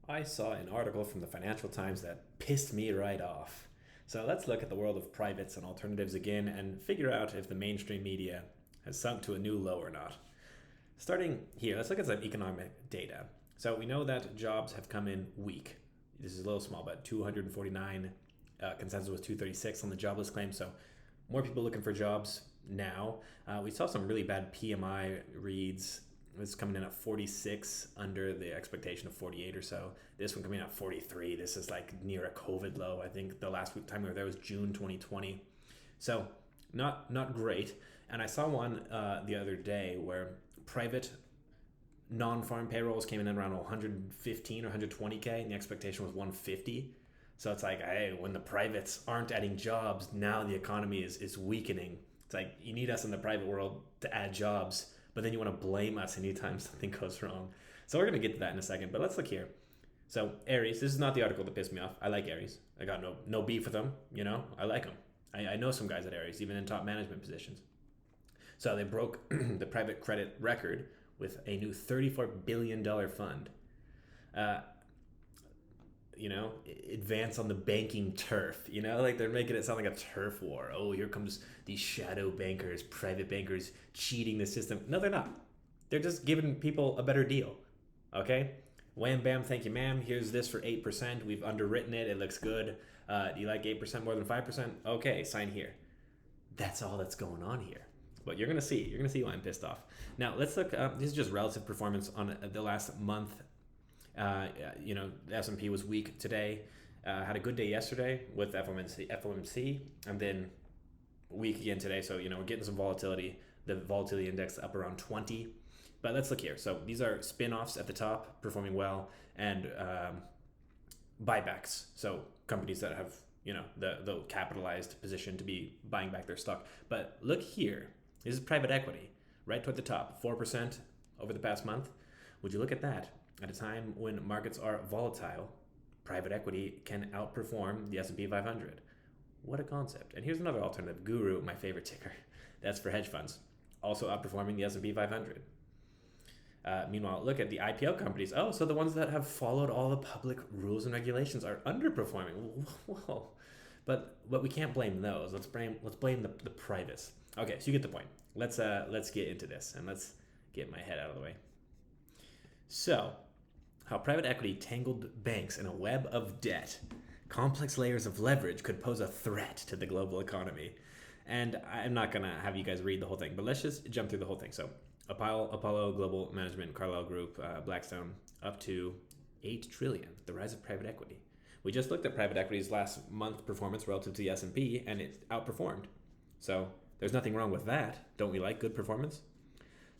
I saw an article from the Financial Times that pissed me right off. So let's look at the world of privates and alternatives again and figure out if the mainstream media has sunk to a new low or not. Starting here, let's look at some economic data. So we know that jobs have come in weak. This is a little small, but 249, consensus was 236 on the jobless claim. So more people looking for jobs now. We saw some really bad PMI reads. It's coming in at 46 under the expectation of 48 or so. This one coming in at 43. This is like near a COVID low. I think the last time we were there was June 2020. So not great. And I saw one the other day where private non-farm payrolls came in at around 115 or 120K, and the expectation was 150. So it's like, hey, when the privates aren't adding jobs, now the economy is weakening. It's like, you need us in the private world to add jobs, but then you want to blame us anytime something goes wrong. So we're going to get to that in a second, but let's look here. So Aries, this is not the article that pissed me off. I like Aries. I got no beef with them. I like them. I know some guys at Aries, even in top management positions. So they broke the private credit record with a new $34 billion fund. Advance on the banking turf. Like they're making it sound like a turf war. Oh, here comes these shadow bankers, private bankers cheating the system. No, they're not. They're just giving people a better deal. Okay? Wham, bam, thank you, ma'am. Here's this for 8%. We've underwritten it. It looks good. Do you like 8% more than 5%? Okay, sign here. That's all that's going on here. But you're going to see. You're going to see why I'm pissed off. Now, let's look. This is just relative performance on the last month. The S&P was weak today. Had a good day yesterday with FOMC, and then weak again today. So, we're getting some volatility. The volatility index up around 20. But let's look here. So these are spin-offs at the top performing well, and buybacks. So companies that have, the capitalized position to be buying back their stock. But look here. This is private equity, right toward the top, 4% over the past month. Would you look at that? At a time when markets are volatile, private equity can outperform the S&P 500. What a concept. And here's another alternative, Guru, my favorite ticker. That's for hedge funds, also outperforming the S&P 500. Meanwhile, look at the IPO companies. Oh, so the ones that have followed all the public rules and regulations are underperforming. Whoa. But we can't blame those. Let's blame the privates. Okay, so you get the point. Let's get into this, and let's get my head out of the way. So, how private equity tangled banks in a web of debt. Complex layers of leverage could pose a threat to the global economy. And I'm not going to have you guys read the whole thing, but let's just jump through the whole thing. So, Apollo Global Management, Carlyle Group, Blackstone, up to $8 trillion, the rise of private equity. We just looked at private equity's last month performance relative to the S&P, and it outperformed. So there's nothing wrong with that. Don't we like good performance?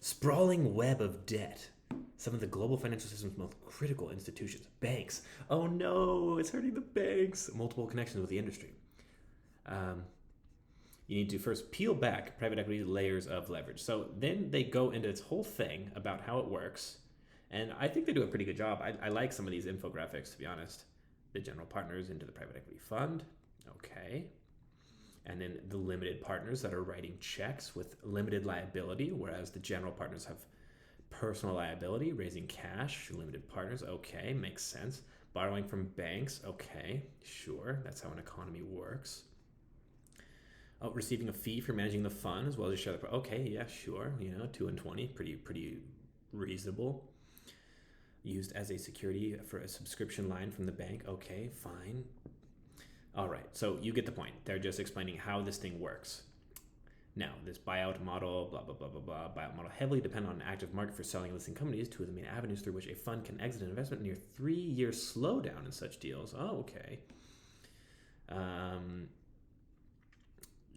Sprawling web of debt. Some of the global financial system's most critical institutions. Banks. Oh no, it's hurting the banks. Multiple connections with the industry. You need to first peel back private equity layers of leverage. So then they go into this whole thing about how it works. And I think they do a pretty good job. I like some of these infographics, to be honest. The general partners into the private equity fund. Okay. And then the limited partners that are writing checks with limited liability, whereas the general partners have personal liability, raising cash, limited partners. Okay, makes sense. Borrowing from banks. Okay, sure. That's how an economy works. Oh, receiving a fee for managing the fund as well as share the. Okay, yeah, sure. 2 and 20, pretty reasonable. Used as a security for a subscription line from the bank. Okay, fine. All right, so you get the point. They're just explaining how this thing works. Now, this buyout model, blah, blah, blah, blah, blah. Buyout model heavily depend on an active market for selling and listing companies, two of the main avenues through which a fund can exit an investment near 3-year slowdown in such deals. Oh, okay.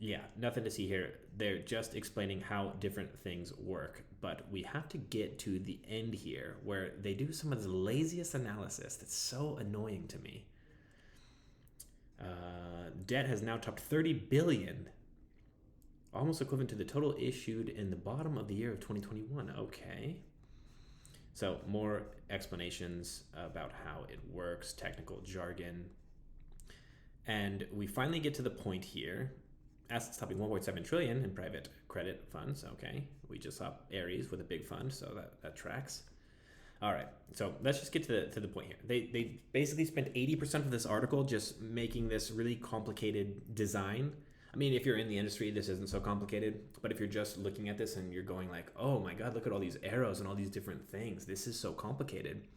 Yeah, nothing to see here. They're just explaining how different things work. But we have to get to the end here where they do some of the laziest analysis that's so annoying to me. Debt has now topped $30 billion, almost equivalent to the total issued in the bottom of the year of 2021. Okay. So more explanations about how it works, technical jargon. And we finally get to the point here. Assets topping 1.7 trillion in private credit funds. Okay. We just saw Ares with a big fund, so that tracks. All right. So let's just get to the point here. They basically spent 80% of this article just making this really complicated design. I mean, if you're in the industry, this isn't so complicated. But if you're just looking at this and you're going like, oh my God, look at all these arrows and all these different things. This is so complicated.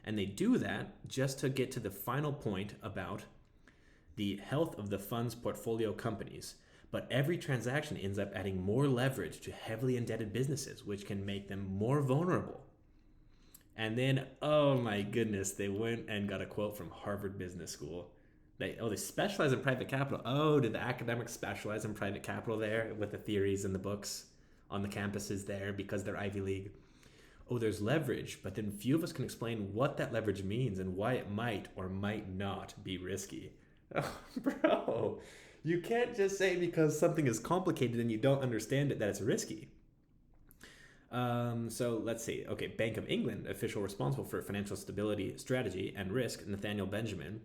And they do that just to get to the final point about the health of the fund's portfolio companies. But every transaction ends up adding more leverage to heavily indebted businesses, which can make them more vulnerable. And then, oh my goodness, they went and got a quote from Harvard Business School. They specialize in private capital. Oh, did the academics specialize in private capital there with the theories and the books on the campuses there because they're Ivy League? Oh, there's leverage, but then few of us can explain what that leverage means and why it might or might not be risky. Oh, bro, you can't just say because something is complicated and you don't understand it that it's risky. So let's see. Okay, Bank of England, official responsible for financial stability, strategy, and risk, Nathaniel Benjamin.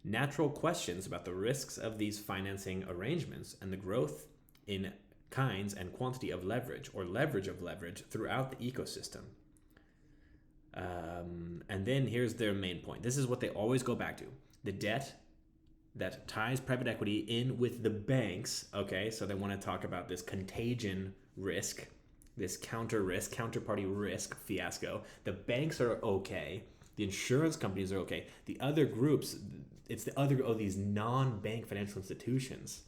Natural questions about the risks of these financing arrangements and the growth in kinds and quantity of leverage or leverage of leverage throughout the ecosystem. And then here's their main point. This is what they always go back to. The debt that ties private equity in with the banks. Okay, so they want to talk about this contagion risk, this counterparty risk fiasco. The banks are okay. The insurance companies are okay. The other groups, it's the other of these non-bank financial institutions.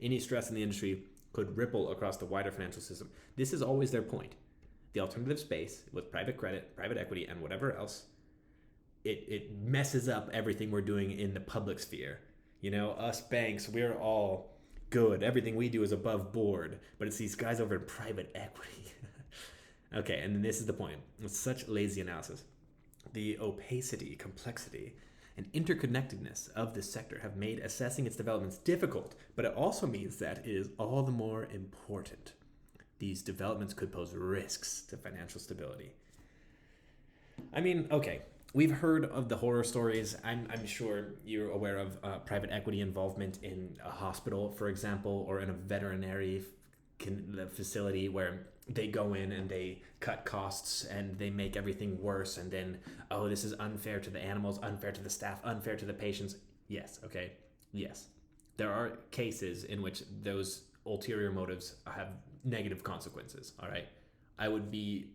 Any stress in the industry could ripple across the wider financial system. This is always their point. The alternative space with private credit, private equity, and whatever else, it messes up everything we're doing in the public sphere. You know, us banks, we're all good. Everything we do is above board, but it's these guys over in private equity. Okay, and then this is the point. It's such lazy analysis. The opacity, complexity, and interconnectedness of this sector have made assessing its developments difficult, but it also means that it is all the more important. These developments could pose risks to financial stability. I mean, okay, we've heard of the horror stories. I'm sure you're aware of private equity involvement in a hospital, for example, or in a veterinary facility where they go in and they cut costs and they make everything worse, and then, oh, this is unfair to the animals, unfair to the staff, unfair to the patients. Yes, okay, yes. There are cases in which those ulterior motives have negative consequences, all right? I would be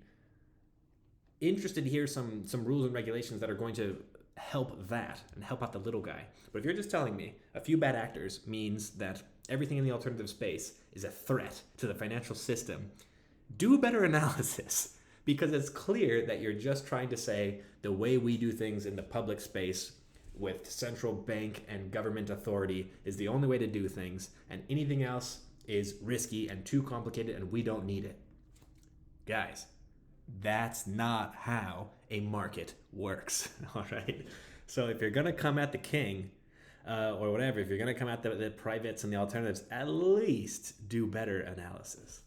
interested to hear some rules and regulations that are going to help that and help out the little guy. But if you're just telling me a few bad actors means that everything in the alternative space is a threat to the financial system, do a better analysis, because it's clear that you're just trying to say the way we do things in the public space with central bank and government authority is the only way to do things, and anything else is risky and too complicated and we don't need it. Guys, that's not how a market works, all right? So if you're going to come at the king or whatever, if you're going to come at the privates and the alternatives, at least do better analysis.